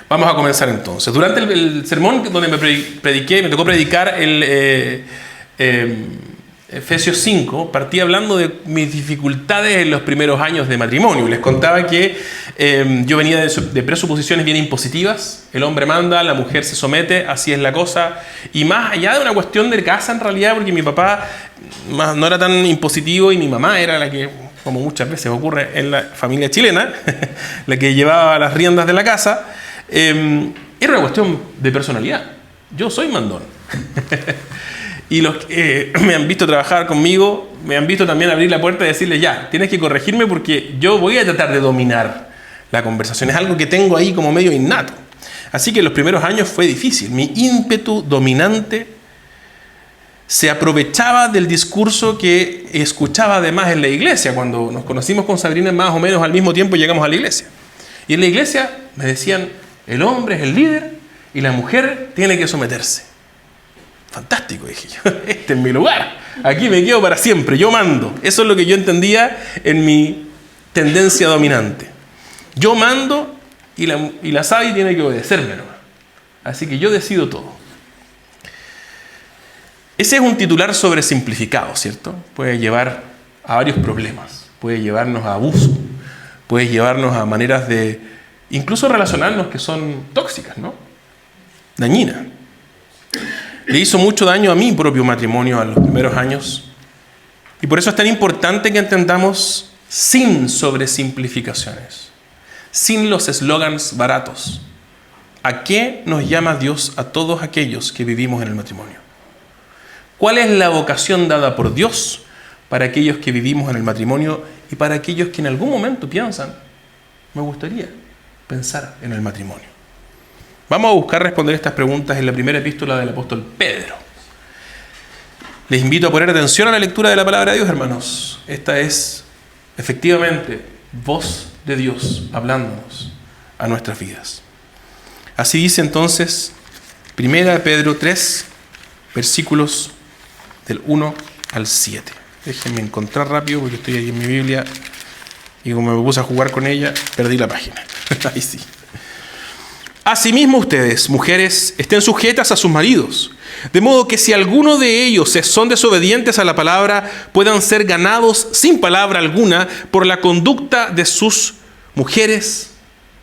Vamos a comenzar entonces. Durante el sermón donde me tocó predicar Efesios 5, partí hablando de mis dificultades en los primeros años de matrimonio. Les contaba que yo venía de presuposiciones bien impositivas. El hombre manda, la mujer se somete, así es la cosa. Y más allá de una cuestión de casa en realidad, porque mi papá no era tan impositivo y mi mamá era la que, como muchas veces ocurre en la familia chilena, la que llevaba las riendas de la casa. Era una cuestión de personalidad. Yo soy mandón. Y los que me han visto trabajar conmigo, me han visto también abrir la puerta y decirle, ya, tienes que corregirme porque yo voy a tratar de dominar la conversación. Es algo que tengo ahí como medio innato. Así que los primeros años fue difícil. Mi ímpetu dominante se aprovechaba del discurso que escuchaba además en la iglesia. Cuando nos conocimos con Sabrina, más o menos al mismo tiempo llegamos a la iglesia. Y en la iglesia me decían, el hombre es el líder y la mujer tiene que someterse. Fantástico, dije yo. Este es mi lugar. Aquí me quedo para siempre. Yo mando. Eso es lo que yo entendía en mi tendencia dominante. Yo mando y la Sabi tiene que obedecerme, ¿no? Así que yo decido todo. Ese es un titular sobresimplificado, ¿cierto? Puede llevar a varios problemas. Puede llevarnos a abuso. Puede llevarnos a maneras de incluso relacionarnos que son tóxicas, ¿no? Dañinas. Le hizo mucho daño a mi propio matrimonio en los primeros años. Y por eso es tan importante que entendamos sin sobresimplificaciones, sin los eslogans baratos. ¿A qué nos llama Dios a todos aquellos que vivimos en el matrimonio? ¿Cuál es la vocación dada por Dios para aquellos que vivimos en el matrimonio y para aquellos que en algún momento piensan, me gustaría pensar en el matrimonio? Vamos a buscar responder estas preguntas en la primera epístola del apóstol Pedro. Les invito a poner atención a la lectura de la palabra de Dios, hermanos. Esta es, efectivamente, voz de Dios hablándonos a nuestras vidas. Así dice entonces, 1 Pedro 3, versículos del 1 al 7. Déjenme encontrar rápido porque estoy aquí en mi Biblia y como me puse a jugar con ella, perdí la página. Ahí sí. Asimismo ustedes, mujeres, estén sujetas a sus maridos, de modo que si alguno de ellos son desobedientes a la palabra, puedan ser ganados sin palabra alguna por la conducta de sus mujeres,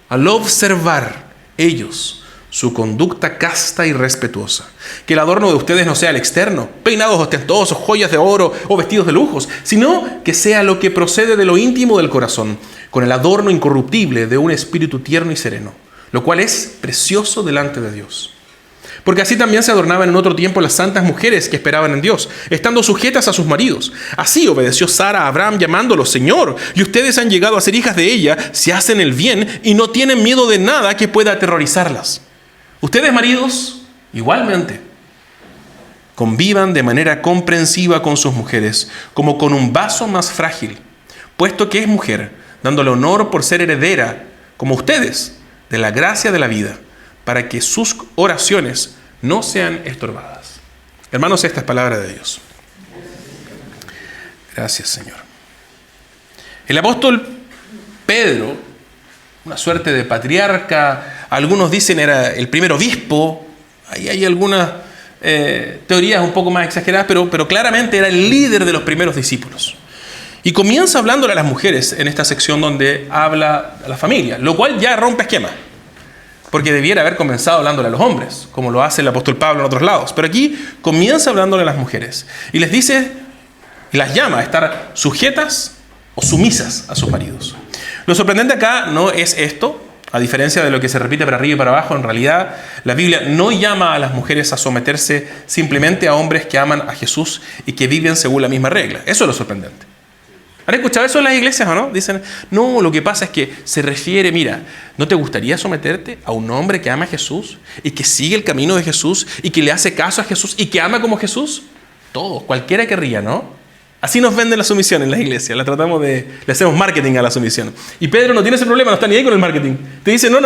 al observar ellos su conducta casta y respetuosa. Que el adorno de ustedes no sea el externo, peinados ostentosos, joyas de oro o vestidos de lujos, sino que sea lo que procede de lo íntimo del corazón, con el adorno incorruptible de un espíritu tierno y sereno, lo cual es precioso delante de Dios. Porque así también se adornaban en otro tiempo las santas mujeres que esperaban en Dios, estando sujetas a sus maridos. Así obedeció Sara a Abraham llamándolo Señor, y ustedes han llegado a ser hijas de ella si hacen el bien y no tienen miedo de nada que pueda aterrorizarlas. Ustedes, maridos, igualmente, convivan de manera comprensiva con sus mujeres, como con un vaso más frágil, puesto que es mujer, dándole honor por ser heredera, como ustedes, de la gracia de la vida, para que sus oraciones no sean estorbadas. Hermanos, esta es palabra de Dios. Gracias, Señor. El apóstol Pedro, una suerte de patriarca, algunos dicen era el primer obispo, ahí hay algunas teorías un poco más exageradas, pero claramente era el líder de los primeros discípulos. Y comienza hablándole a las mujeres en esta sección donde habla a la familia, lo cual ya rompe esquema, porque debiera haber comenzado hablándole a los hombres, como lo hace el apóstol Pablo en otros lados. Pero aquí comienza hablándole a las mujeres y les dice, y las llama a estar sujetas o sumisas a sus maridos. Lo sorprendente acá no es esto, a diferencia de lo que se repite para arriba y para abajo. En realidad, la Biblia no llama a las mujeres a someterse simplemente a hombres que aman a Jesús y que viven según la misma regla. Eso es lo sorprendente. ¿Han escuchado eso en las iglesias o no? Dicen, no, lo que pasa es que se refiere, mira, ¿no te gustaría someterte a un hombre que ama a Jesús y que sigue el camino de Jesús y que le hace caso a Jesús y que ama como Jesús? Todos, cualquiera querría, ¿no? Así nos venden la sumisión en las iglesias, le hacemos marketing a la sumisión. Y Pedro no tiene ese problema, no está ni ahí con el marketing. Te dice, no,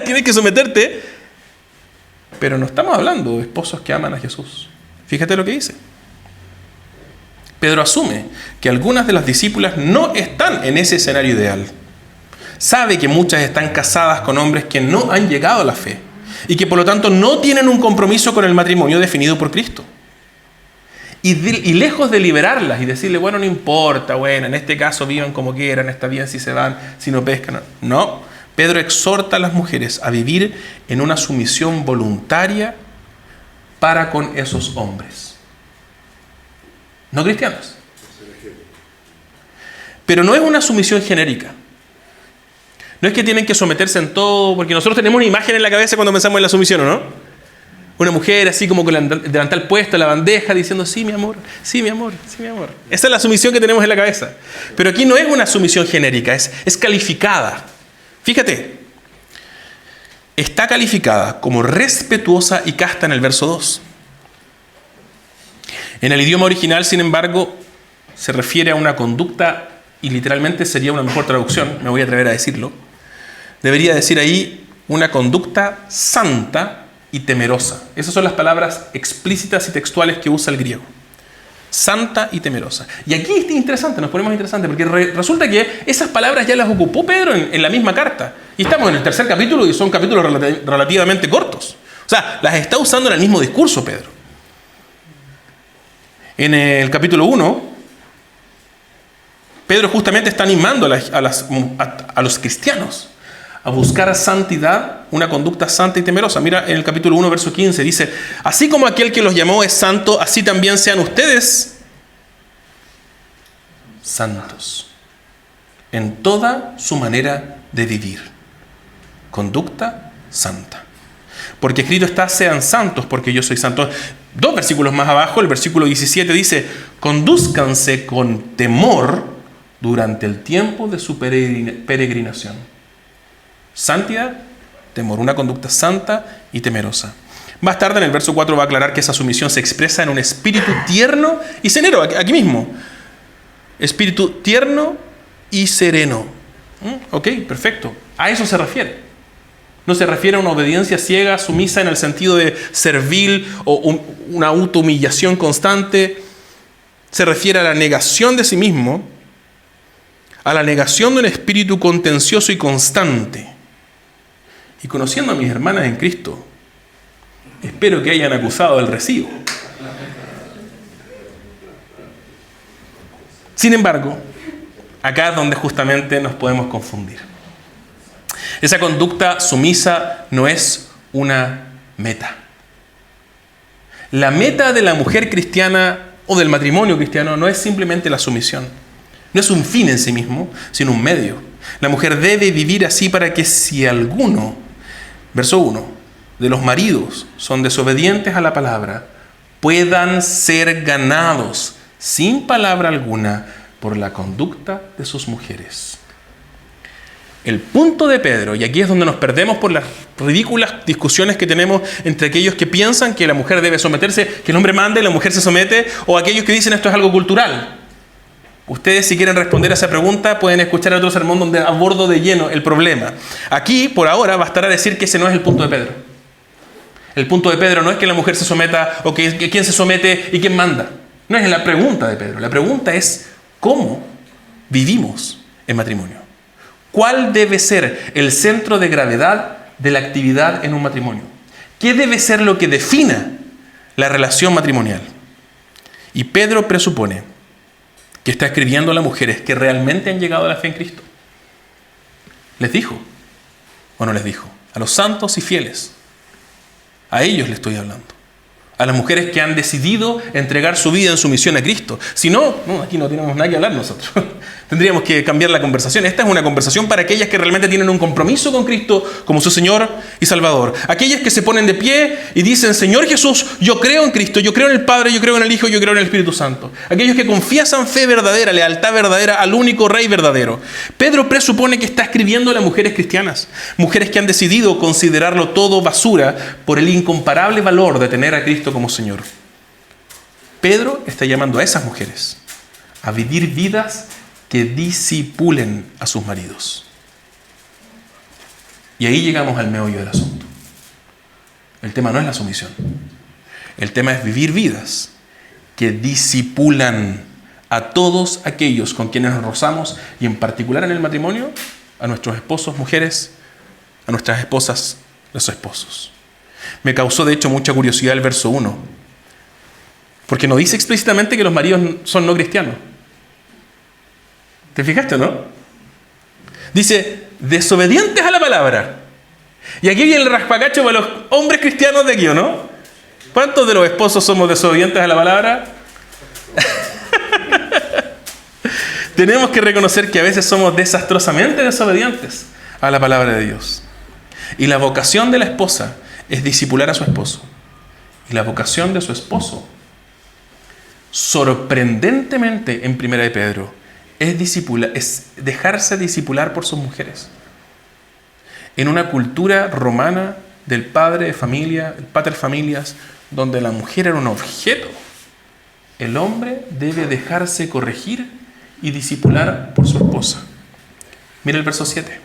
tienes que someterte. Pero no estamos hablando de esposos que aman a Jesús. Fíjate lo que dice. Pedro asume que algunas de las discípulas no están en ese escenario ideal. sabe que muchas están casadas con hombres que no han llegado a la fe y que por lo tanto no tienen un compromiso con el matrimonio definido por Cristo. Y lejos de liberarlas y decirle, bueno, no importa, bueno, en este caso vivan como quieran, está bien si se van, si no pescan. No, Pedro exhorta a las mujeres a vivir en una sumisión voluntaria para con esos hombres. No cristianos. Pero no es una sumisión genérica. No es que tienen que someterse en todo, porque nosotros tenemos una imagen en la cabeza cuando pensamos en la sumisión, ¿o no? Una mujer así como con el delantal puesto, la bandeja, diciendo, sí, mi amor, sí, mi amor, sí, mi amor. Esa es la sumisión que tenemos en la cabeza. Pero aquí no es una sumisión genérica, es calificada. Fíjate, está calificada como respetuosa y casta en el verso 2. En el idioma original, sin embargo, se refiere a una conducta, y literalmente sería una mejor traducción, me voy a atrever a decirlo. Debería decir ahí una conducta santa y temerosa. Esas son las palabras explícitas y textuales que usa el griego. Santa y temerosa. Y aquí es interesante, nos ponemos interesantes, porque resulta que esas palabras ya las ocupó Pedro en la misma carta. Y estamos en el 3er capítulo y son capítulos relativamente cortos. O sea, las está usando en el mismo discurso Pedro. En el capítulo 1, Pedro justamente está animando a los cristianos a buscar santidad, una conducta santa y temerosa. Mira, en el capítulo 1, verso 15, dice, así como aquel que los llamó es santo, así también sean ustedes santos en toda su manera de vivir. Conducta santa. Porque escrito está, sean santos, porque yo soy santo. 2 versículos más abajo, el versículo 17 dice, condúzcanse con temor durante el tiempo de su peregrinación. Santidad, temor, una conducta santa y temerosa. Más tarde en el verso 4 va a aclarar que esa sumisión se expresa en un espíritu tierno y sereno, aquí mismo. Espíritu tierno y sereno. Ok, perfecto. A eso se refiere. No se refiere a una obediencia ciega, sumisa en el sentido de servil o una autohumillación constante. Se refiere a la negación de sí mismo, a la negación de un espíritu contencioso y constante. Y conociendo a mis hermanas en Cristo, espero que hayan acusado del recibo. Sin embargo, acá es donde justamente nos podemos confundir. Esa conducta sumisa no es una meta. La meta de la mujer cristiana o del matrimonio cristiano no es simplemente la sumisión. No es un fin en sí mismo, sino un medio. La mujer debe vivir así para que si alguno, verso 1, de los maridos son desobedientes a la palabra, puedan ser ganados sin palabra alguna por la conducta de sus mujeres. El punto de Pedro, y aquí es donde nos perdemos por las ridículas discusiones que tenemos entre aquellos que piensan que la mujer debe someterse, que el hombre manda y la mujer se somete, o aquellos que dicen esto es algo cultural. Ustedes, si quieren responder a esa pregunta, pueden escuchar otro sermón donde abordo de lleno el problema. Aquí, por ahora, bastará decir que ese no es el punto de Pedro. El punto de Pedro no es que la mujer se someta o que quién se somete y quién manda. No es la pregunta de Pedro. La pregunta es ¿cómo vivimos en matrimonio? ¿Cuál debe ser el centro de gravedad de la actividad en un matrimonio? ¿Qué debe ser lo que defina la relación matrimonial? Y Pedro presupone que está escribiendo a las mujeres que realmente han llegado a la fe en Cristo. ¿Les dijo o no les dijo? A los santos y fieles. A ellos le estoy hablando. A las mujeres que han decidido entregar su vida en sumisión a Cristo. Si no, aquí no tenemos nada que hablar nosotros. Tendríamos que cambiar la conversación. Esta es una conversación para aquellas que realmente tienen un compromiso con Cristo como su Señor y Salvador. Aquellas que se ponen de pie y dicen, Señor Jesús, yo creo en Cristo, yo creo en el Padre, yo creo en el Hijo, yo creo en el Espíritu Santo. Aquellos que confiesan fe verdadera, lealtad verdadera al único Rey verdadero. Pedro presupone que está escribiendo a las mujeres cristianas. Mujeres que han decidido considerarlo todo basura por el incomparable valor de tener a Cristo como Señor. Pedro está llamando a esas mujeres a vivir vidas que disipulen a sus maridos. Y ahí llegamos al meollo del asunto. El tema no es la sumisión. El tema es vivir vidas que disipulan a todos aquellos con quienes nos rozamos y en particular en el matrimonio a nuestros esposos, mujeres, a nuestras esposas, los esposos. Me causó de hecho mucha curiosidad el verso 1, porque no dice explícitamente que los maridos son no cristianos. ¿Te fijaste, no? Dice, desobedientes a la palabra. Y aquí viene el raspacacho para los hombres cristianos de aquí, ¿o no? ¿Cuántos de los esposos somos desobedientes a la palabra? Tenemos que reconocer que a veces somos desastrosamente desobedientes a la palabra de Dios. Y la vocación de la esposa es discipular a su esposo. Y la vocación de su esposo, sorprendentemente en 1 de Pedro, es dejarse discipular por sus mujeres. En una cultura romana del padre de familia, el pater familias, donde la mujer era un objeto, el hombre debe dejarse corregir y discipular por su esposa. Mira el verso 7.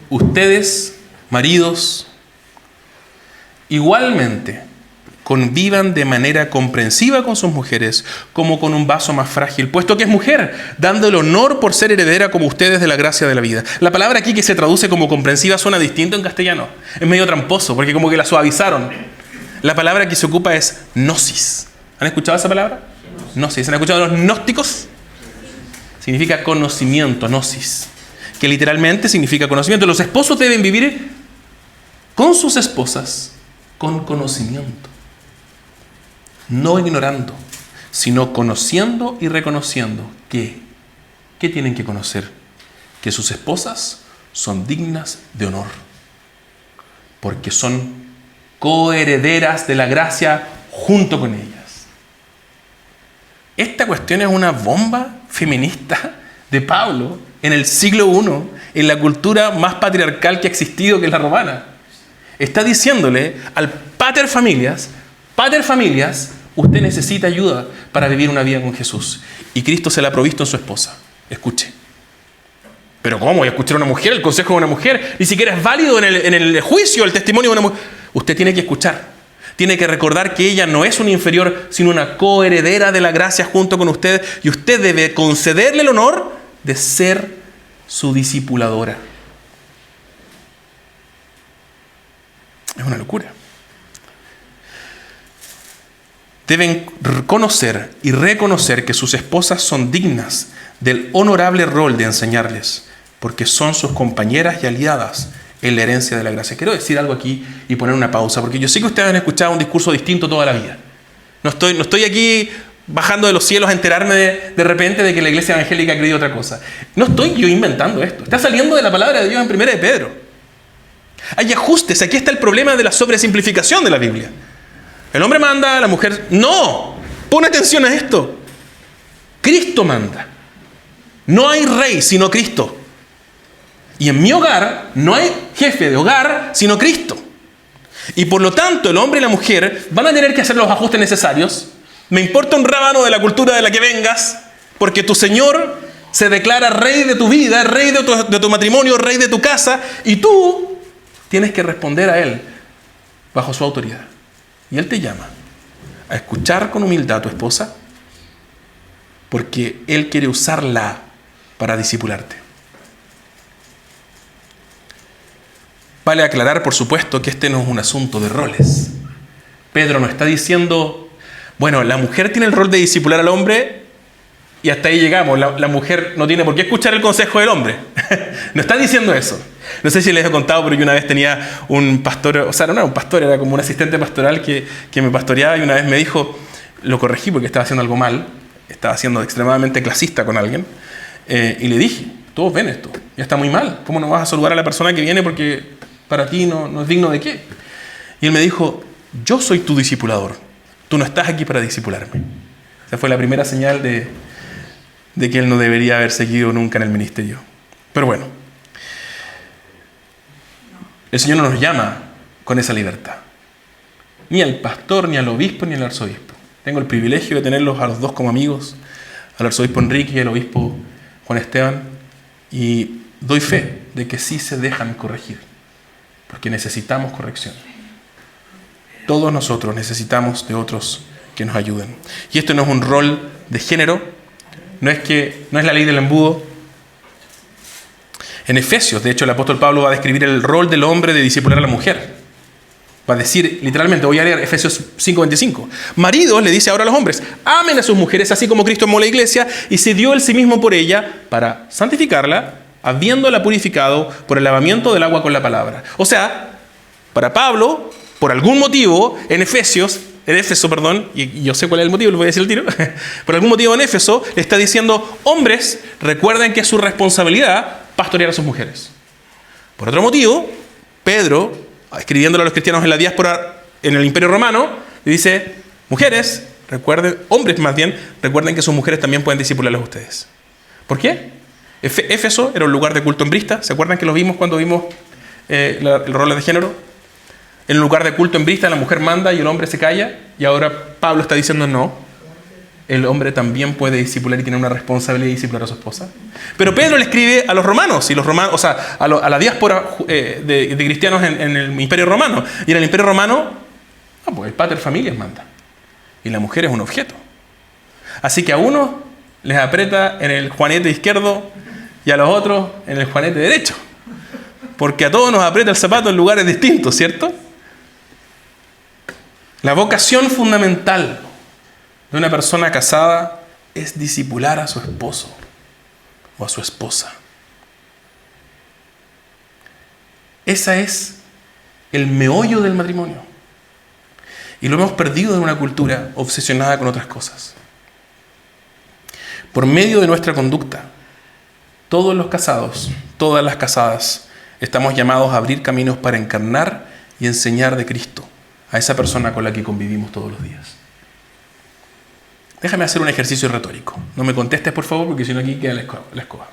Ustedes, maridos, igualmente convivan de manera comprensiva con sus mujeres, como con un vaso más frágil, puesto que es mujer, dándole honor por ser heredera como ustedes de la gracia de la vida. La palabra aquí que se traduce como comprensiva suena distinto en castellano. Es medio tramposo, porque como que la suavizaron. La palabra que se ocupa es gnosis. ¿Han escuchado esa palabra? Gnosis. ¿Han escuchado los gnósticos? Significa conocimiento, gnosis, que literalmente significa conocimiento. Los esposos deben vivir con sus esposas con conocimiento. No ignorando, sino conociendo y reconociendo que, ¿qué tienen que conocer? Que sus esposas son dignas de honor, porque son coherederas de la gracia junto con ellas. Esta cuestión es una bomba feminista de Pablo en el siglo I, en la cultura más patriarcal que ha existido, que es la romana. Está diciéndole al pater familias, usted necesita ayuda para vivir una vida con Jesús. Y Cristo se la ha provisto en su esposa. Escuche. ¿Pero cómo voy a escuchar a una mujer, el consejo de una mujer? Ni siquiera es válido en el juicio, el testimonio de una mujer. Usted tiene que escuchar. Tiene que recordar que ella no es una inferior, sino una coheredera de la gracia junto con usted. Y usted debe concederle el honor de ser su discipuladora. Es una locura. Deben conocer y reconocer que sus esposas son dignas del honorable rol de enseñarles, porque son sus compañeras y aliadas en la herencia de la gracia. Quiero decir algo aquí y poner una pausa, porque yo sé que ustedes han escuchado un discurso distinto toda la vida. No estoy aquí bajando de los cielos a enterarme de repente de que la iglesia evangélica ha creído otra cosa. No estoy yo inventando esto. Está saliendo de la palabra de Dios en 1 de Pedro. Hay ajustes. Aquí está el problema de la sobresimplificación de la Biblia. El hombre manda, la mujer... ¡No! Pon atención a esto. Cristo manda. No hay rey sino Cristo. Y en mi hogar no hay jefe de hogar sino Cristo. Y por lo tanto el hombre y la mujer van a tener que hacer los ajustes necesarios. Me importa un rábano de la cultura de la que vengas, porque tu Señor se declara rey de tu vida, rey de tu matrimonio, rey de tu casa, y tú tienes que responder a Él bajo su autoridad. Y Él te llama a escuchar con humildad a tu esposa, porque Él quiere usarla para discipularte. Vale aclarar, por supuesto, que este no es un asunto de roles. Pedro no está diciendo, bueno, la mujer tiene el rol de discipular al hombre y hasta ahí llegamos. La mujer no tiene por qué escuchar el consejo del hombre. No está diciendo eso. No sé si les he contado, pero yo una vez tenía un pastor, o sea, no era un pastor, era como un asistente pastoral que me pastoreaba, y una vez me dijo, lo corregí porque estaba haciendo algo mal, estaba siendo extremadamente clasista con alguien, y le dije, todos ven esto, ya está muy mal, ¿cómo no vas a saludar a la persona que viene porque para ti no es digno de qué? Y él me dijo, yo soy tu discipulador, tú no estás aquí para discipularme. Esa fue la primera señal de que él no debería haber seguido nunca en el ministerio. Pero bueno, el Señor no nos llama con esa libertad. Ni al pastor, ni al obispo, ni al arzobispo. Tengo el privilegio de tenerlos a los dos como amigos, al arzobispo Enrique y al obispo Juan Esteban, y doy fe de que sí se dejan corregir, porque necesitamos corrección. Todos nosotros necesitamos de otros que nos ayuden. Y esto no es un rol de género, no es la ley del embudo. En Efesios, de hecho, el apóstol Pablo va a describir el rol del hombre de discipular a la mujer. Va a decir, literalmente, voy a leer Efesios 5:25. Maridos, le dice ahora a los hombres, amen a sus mujeres así como Cristo amó a la iglesia y se dio él sí mismo por ella para santificarla, habiéndola purificado por el lavamiento del agua con la palabra. O sea, para Pablo, por algún motivo, en Éfeso, y yo sé cuál es el motivo, lo voy a decir al tiro, por algún motivo en Éfeso le está diciendo, hombres, recuerden que es su responsabilidad pastorear a sus mujeres. Por otro motivo, Pedro, escribiéndole a los cristianos en la diáspora, en el Imperio Romano, le dice, mujeres, recuerden, hombres más bien, recuerden que sus mujeres también pueden discipularlos a ustedes. ¿Por qué? Éfeso era un lugar de culto hembrista, ¿se acuerdan que lo vimos cuando vimos el rol de género? En un lugar de culto hembrista la mujer manda y el hombre se calla, y ahora Pablo está diciendo no, el hombre también puede discipular y tiene una responsabilidad de discipular a su esposa. Pero Pedro le escribe a los romanos, y los romanos, o sea, a la diáspora de cristianos en el Imperio Romano. Y en el Imperio Romano, pues el pater familias manda. Y la mujer es un objeto. Así que a unos les aprieta en el juanete izquierdo y a los otros en el juanete derecho. Porque a todos nos aprieta el zapato en lugares distintos, ¿cierto? La vocación fundamental de una persona casada es discipular a su esposo o a su esposa. Ese es el meollo del matrimonio. Y lo hemos perdido en una cultura obsesionada con otras cosas. Por medio de nuestra conducta, todos los casados, todas las casadas, estamos llamados a abrir caminos para encarnar y enseñar de Cristo a esa persona con la que convivimos todos los días. Déjame hacer un ejercicio retórico. No me contestes, por favor, porque si no aquí queda la escoba.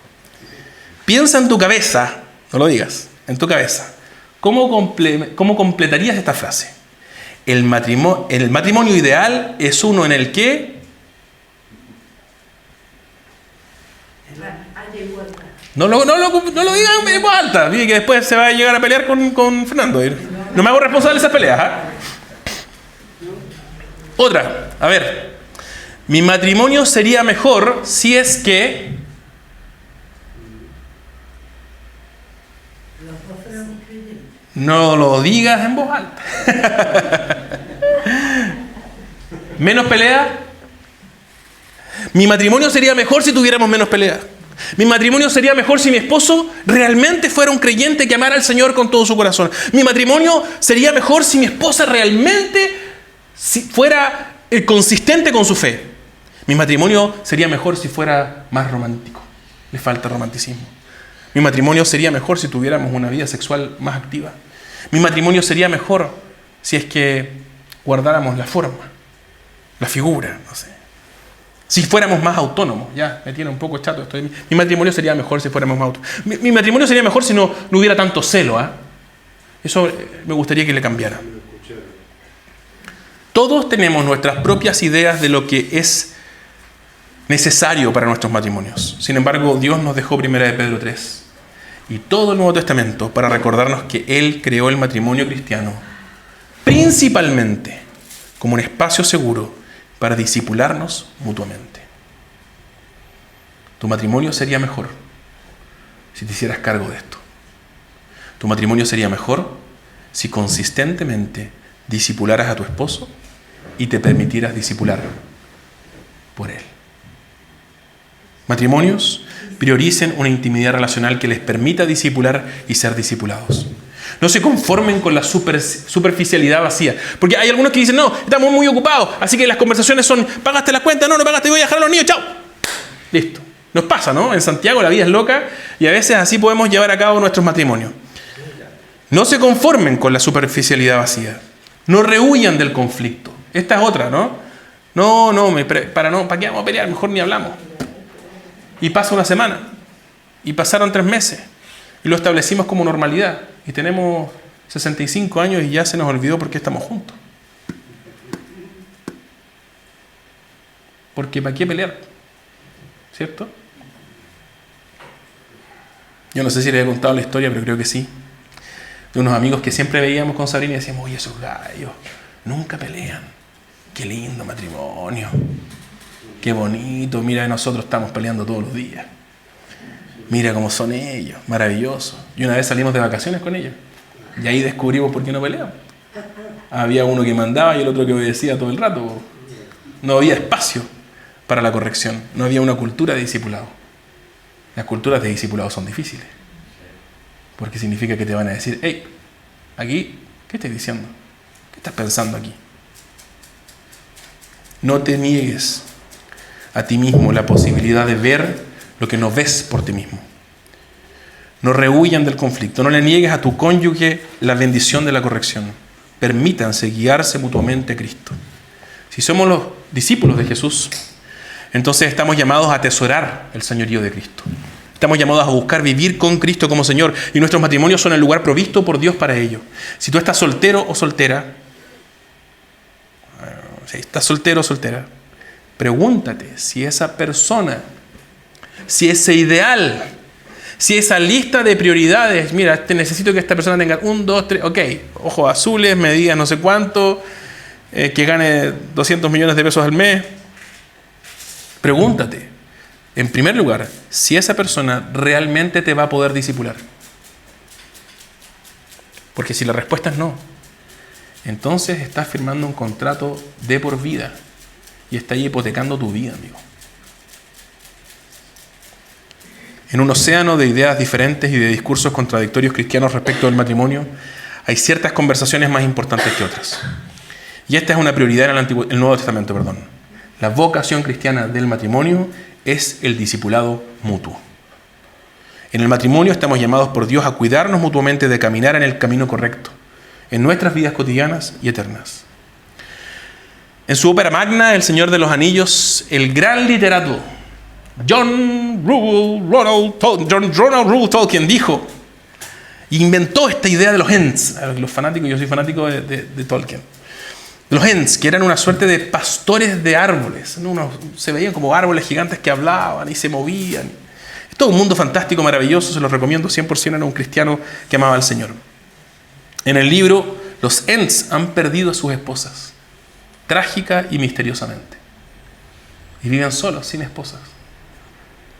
Piensa en tu cabeza, no lo digas, en tu cabeza. ¿Cómo completarías esta frase? El matrimonio ideal es uno en el que... No lo digas en voz alta, que después se va a llegar a pelear con Fernando. No me hago responsable de esas peleas. Otra, a ver. Mi matrimonio sería mejor si es que... No lo digas en voz alta. ¿Menos pelea? Mi matrimonio sería mejor si tuviéramos menos pelea. Mi matrimonio sería mejor si mi esposo realmente fuera un creyente que amara al Señor con todo su corazón. Mi matrimonio sería mejor si mi esposa realmente fuera consistente con su fe. Mi matrimonio sería mejor si fuera más romántico. Le falta romanticismo. Mi matrimonio sería mejor si tuviéramos una vida sexual más activa. Mi matrimonio sería mejor si es que guardáramos la forma, la figura, no sé. Si fuéramos más autónomos, ya me tiene un poco chato esto. Mi matrimonio sería mejor si fuéramos más autónomos. Mi matrimonio sería mejor si no hubiera tanto celo. Eso me gustaría que le cambiara. Todos tenemos nuestras propias ideas de lo que es necesario para nuestros matrimonios. Sin embargo, Dios nos dejó 1 de Pedro 3 y todo el Nuevo Testamento para recordarnos que Él creó el matrimonio cristiano principalmente como un espacio seguro para discipularnos mutuamente. Tu matrimonio sería mejor si te hicieras cargo de esto. Tu matrimonio sería mejor si consistentemente discipularas a tu esposo y te permitieras discipular por él. Matrimonios, prioricen una intimidad relacional que les permita discipular y ser discipulados. No se conformen con la superficialidad vacía. Porque hay algunos que dicen, no, estamos muy ocupados, así que las conversaciones son, ¿pagaste la cuenta? No pagaste, voy a dejar a los niños, chao. Listo. Nos pasa, ¿no? En Santiago la vida es loca y a veces así podemos llevar a cabo nuestros matrimonios. No se conformen con la superficialidad vacía. No rehuyan del conflicto. Esta es otra, ¿no? ¿Para qué vamos a pelear? Mejor ni hablamos. Y pasa una semana. Y pasaron 3 meses. Y lo establecimos como normalidad. Y tenemos 65 años y ya se nos olvidó por qué estamos juntos. Porque ¿para qué pelear? ¿Cierto? Yo no sé si les he contado la historia, pero creo que sí. De unos amigos que siempre veíamos con Sabrina y decíamos, oye, esos gallos nunca pelean. Qué lindo matrimonio. Qué bonito. Mira, nosotros estamos peleando todos los días. Mira cómo son ellos, maravillosos. Y una vez salimos de vacaciones con ellos. Y ahí descubrimos por qué no peleaban. Había uno que mandaba y el otro que obedecía todo el rato. No había espacio para la corrección. No había una cultura de discipulado. Las culturas de discipulado son difíciles. Porque significa que te van a decir, hey, aquí, ¿qué estás diciendo? ¿Qué estás pensando aquí? No te niegues a ti mismo la posibilidad de ver lo que no ves por ti mismo. No rehuyan del conflicto. No le niegues a tu cónyuge la bendición de la corrección. Permítanse guiarse mutuamente a Cristo. Si somos los discípulos de Jesús, entonces estamos llamados a atesorar el señorío de Cristo. Estamos llamados a buscar vivir con Cristo como Señor. Y nuestros matrimonios son el lugar provisto por Dios para ello. Si tú estás soltero o soltera, pregúntate si esa persona, si ese ideal, si esa lista de prioridades, mira, necesito que esta persona tenga 1, 2, 3, ok, ojos azules, medidas no sé cuánto, que gane 200 millones de pesos al mes. Pregúntate, en primer lugar, si esa persona realmente te va a poder discipular. Porque si la respuesta es no, entonces estás firmando un contrato de por vida y estás hipotecando tu vida, amigo. En un océano de ideas diferentes y de discursos contradictorios cristianos respecto del matrimonio, hay ciertas conversaciones más importantes que otras. Y esta es una prioridad en el Nuevo Testamento. La vocación cristiana del matrimonio es el discipulado mutuo. En el matrimonio estamos llamados por Dios a cuidarnos mutuamente de caminar en el camino correcto, en nuestras vidas cotidianas y eternas. En su ópera magna, El Señor de los Anillos, el gran literato John Ronald Reuel Tolkien dijo, inventó esta idea de los Ents. Los fanáticos, yo soy fanático de Tolkien. Los Ents, que eran una suerte de pastores de árboles. Se veían como árboles gigantes que hablaban y se movían. Es todo un mundo fantástico, maravilloso, se los recomiendo 100%. Era un cristiano que amaba al Señor. En el libro, los Ents han perdido a sus esposas, trágica y misteriosamente. Y viven solos, sin esposas,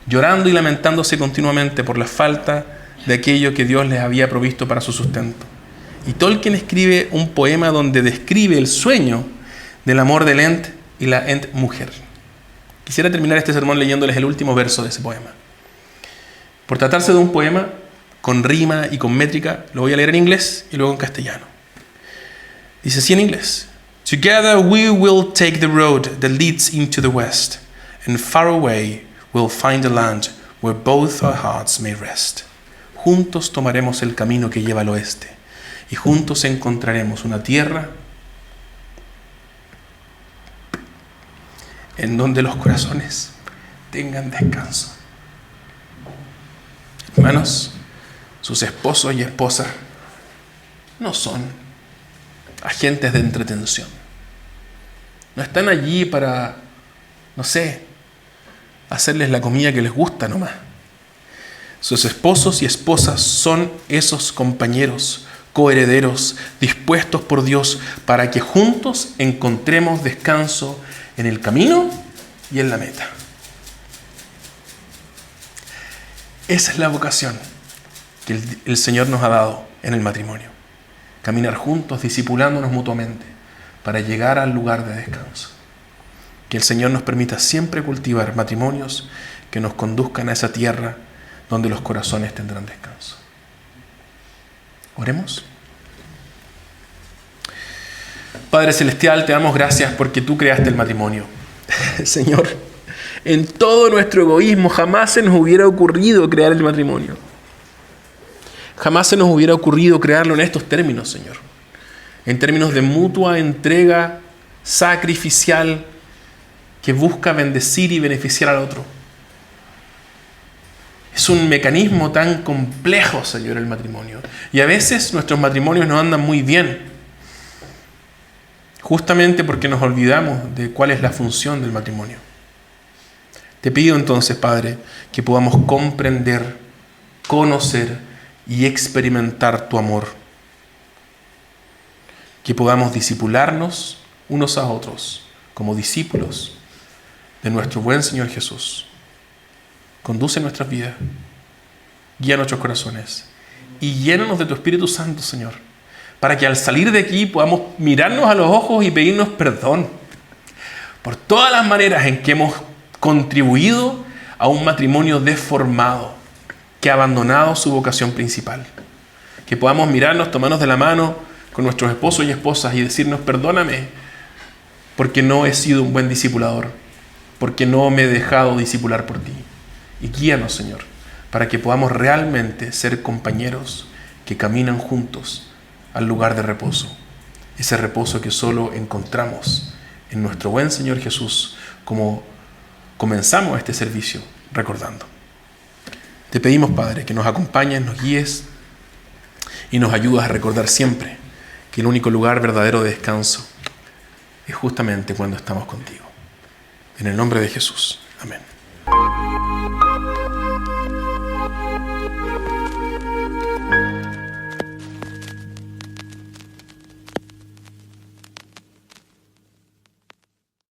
llorando y lamentándose continuamente por la falta de aquello que Dios les había provisto para su sustento. Y Tolkien escribe un poema donde describe el sueño del amor del Ent y la Ent mujer. Quisiera terminar este sermón leyéndoles el último verso de ese poema. Por tratarse de un poema con rima y con métrica, lo voy a leer en inglés y luego en castellano. Dice así en inglés: Together we will take the road that leads into the west, and far away we'll find a land where both our hearts may rest. Juntos tomaremos el camino que lleva al oeste, y juntos encontraremos una tierra en donde los corazones tengan descanso. Hermanos, sus esposos y esposas no son agentes de entretención. No están allí para, hacerles la comida que les gusta nomás. Sus esposos y esposas son esos compañeros, coherederos, dispuestos por Dios para que juntos encontremos descanso en el camino y en la meta. Esa es la vocación que el Señor nos ha dado en el matrimonio. Caminar juntos, discipulándonos mutuamente para llegar al lugar de descanso. Que el Señor nos permita siempre cultivar matrimonios que nos conduzcan a esa tierra donde los corazones tendrán descanso. Oremos. Padre Celestial, te damos gracias porque tú creaste el matrimonio. Señor, en todo nuestro egoísmo jamás se nos hubiera ocurrido crear el matrimonio. Jamás se nos hubiera ocurrido crearlo en estos términos, Señor. En términos de mutua entrega sacrificial que busca bendecir y beneficiar al otro. Es un mecanismo tan complejo, Señor, el matrimonio. Y a veces nuestros matrimonios no andan muy bien, justamente porque nos olvidamos de cuál es la función del matrimonio. Te pido entonces, Padre, que podamos comprender, conocer y experimentar tu amor. Que podamos discipularnos unos a otros como discípulos de nuestro buen Señor Jesús. Conduce nuestras vidas guía nuestros corazones y llénanos de tu Espíritu Santo, Señor, para que al salir de aquí podamos mirarnos a los ojos y pedirnos perdón por todas las maneras en que hemos contribuido a un matrimonio deformado, que ha abandonado su vocación principal. Que podamos mirarnos, tomarnos de la mano con nuestros esposos y esposas y decirnos, perdóname, porque no he sido un buen discipulador, porque no me he dejado discipular por ti. Y guíanos, Señor, para que podamos realmente ser compañeros que caminan juntos al lugar de reposo. Ese reposo que solo encontramos en nuestro buen Señor Jesús, como comenzamos este servicio recordando. Te pedimos, Padre, que nos acompañes, nos guíes y nos ayudes a recordar siempre que el único lugar verdadero de descanso es justamente cuando estamos contigo. En el nombre de Jesús. Amén.